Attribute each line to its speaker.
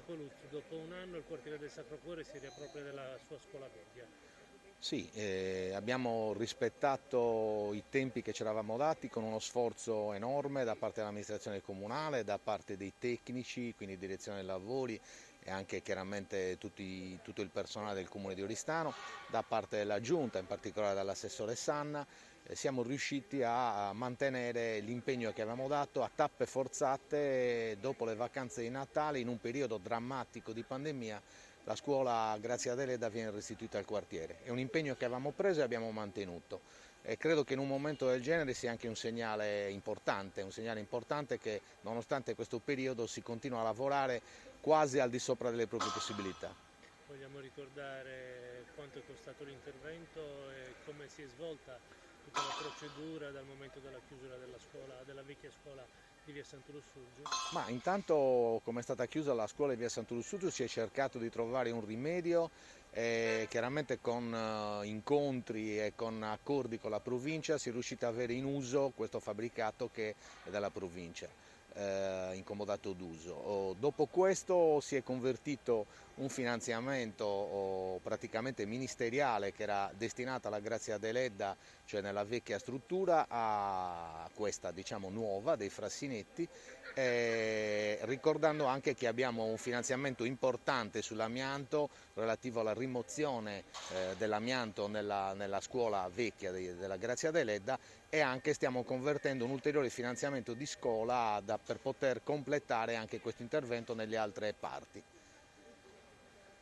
Speaker 1: Paluzzo, dopo un anno il quartiere del Sacro Cuore si riappropria della sua scuola media.
Speaker 2: Sì, abbiamo rispettato i tempi che ci eravamo dati con uno sforzo enorme da parte dell'amministrazione comunale, da parte dei tecnici, quindi direzione dei lavori e anche chiaramente tutto il personale del comune di Oristano, da parte della giunta, in particolare dall'assessore Sanna. Siamo riusciti a mantenere l'impegno che avevamo dato a tappe forzate dopo le vacanze di Natale in un periodo drammatico di pandemia. La scuola, grazie a Deleda, viene restituita al quartiere. È un impegno che avevamo preso e abbiamo mantenuto. E credo che in un momento del genere sia anche un segnale importante che nonostante questo periodo si continua a lavorare quasi al di sopra delle proprie possibilità.
Speaker 1: Vogliamo ricordare quanto è costato l'intervento e come si è svolta tutta la procedura dal momento della chiusura della scuola, della vecchia scuola di via Santo Lussurgio.
Speaker 2: Ma intanto, come è stata chiusa la scuola di via Sant'Lussudio, si è cercato di trovare un rimedio, chiaramente con incontri e con accordi con la provincia si è riuscito ad avere in uso questo fabbricato che è della provincia, incomodato d'uso. Dopo questo si è convertito un finanziamento praticamente ministeriale che era destinato alla Grazia Deledda, cioè nella vecchia struttura, a questa diciamo nuova dei Frassinetti, ricordando anche che abbiamo un finanziamento importante sull'amianto relativo alla rimozione dell'amianto nella scuola vecchia della Grazia Deledda e anche stiamo convertendo un ulteriore finanziamento di scuola per poter completare anche questo intervento nelle altre parti.